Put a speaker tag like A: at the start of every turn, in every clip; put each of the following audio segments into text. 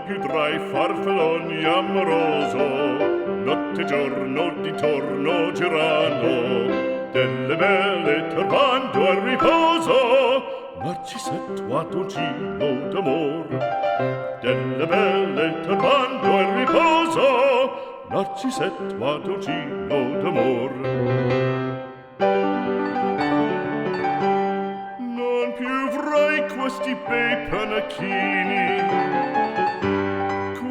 A: più tra i farfalloni amoroso, notte e giorno di torno girando, delle belle turbando al riposo, Narcisetto Adolgino d'amor. Delle belle turbando al riposo, Narcisetto Adolgino d'amor. Non più avrai questi bei panacchini,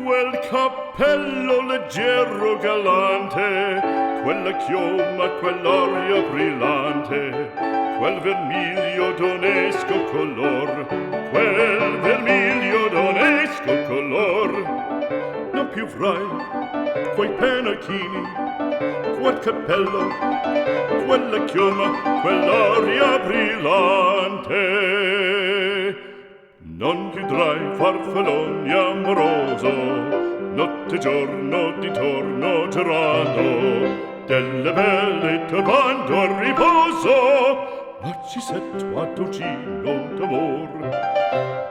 A: quel cappello leggero galante, quella chioma, quell'aria brillante, quel vermiglio d'onesco color, quel vermiglio d'onesco color. Non più avrai quei pennacchini, quel cappello, quella chioma, quell'aria brillante. Non più tra i farfalloni amoroso, notte e giorno di torno girando, delle belle turbando al riposo, Narcisetto Adolgino d'amor.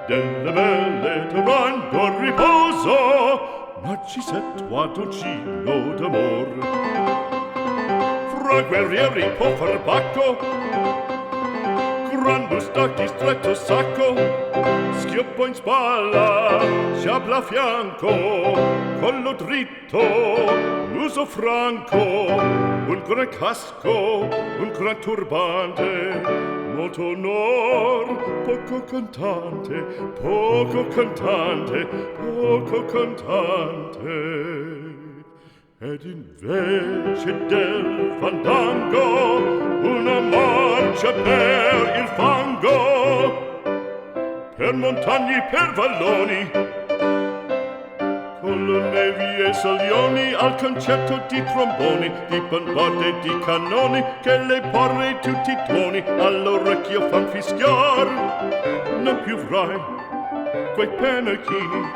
A: Delle belle turbando al riposo, Narcisetto Adolgino d'amor. Fra guerrieri può far bacco, gran bustacchi stretto sacco, schioppo in spalla, sciabla a fianco, collo dritto, muso franco, un gran casco, un gran turbante, molto onor, poco cantante, poco cantante, poco cantante. Ed invece del fandango una marcia per il fango, per montagne, per valloni, con le nevi e salioni, al concerto di tromboni, di bombarde e di cannoni, che le porre tutti i tuoni all'orecchio fan fischiar. Non più avrai quei pennacchini,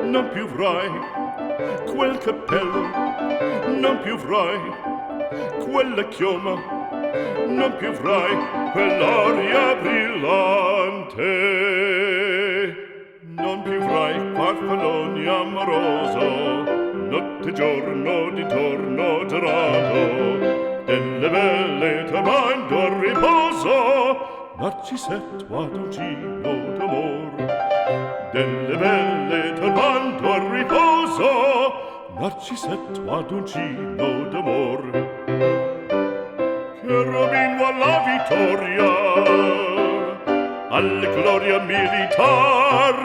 A: non più avrai quel cappello, non più avrai quella chioma, non più avrai quell'aria brillante. Non più avrai farfalloni amoroso, notte e giorno di torno girando, delle belle turbando al riposo, Narcisetto Adolgino d'amor. Delle belle turbando al riposo, Narcisetto Adolgino d'amor. Cherubino alla vittoria, alla gloria militar,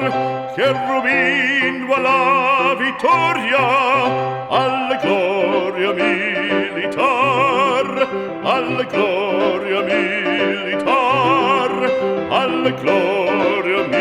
A: cherubino alla vittoria, alla gloria militar, alla gloria militar, alla gloria militar.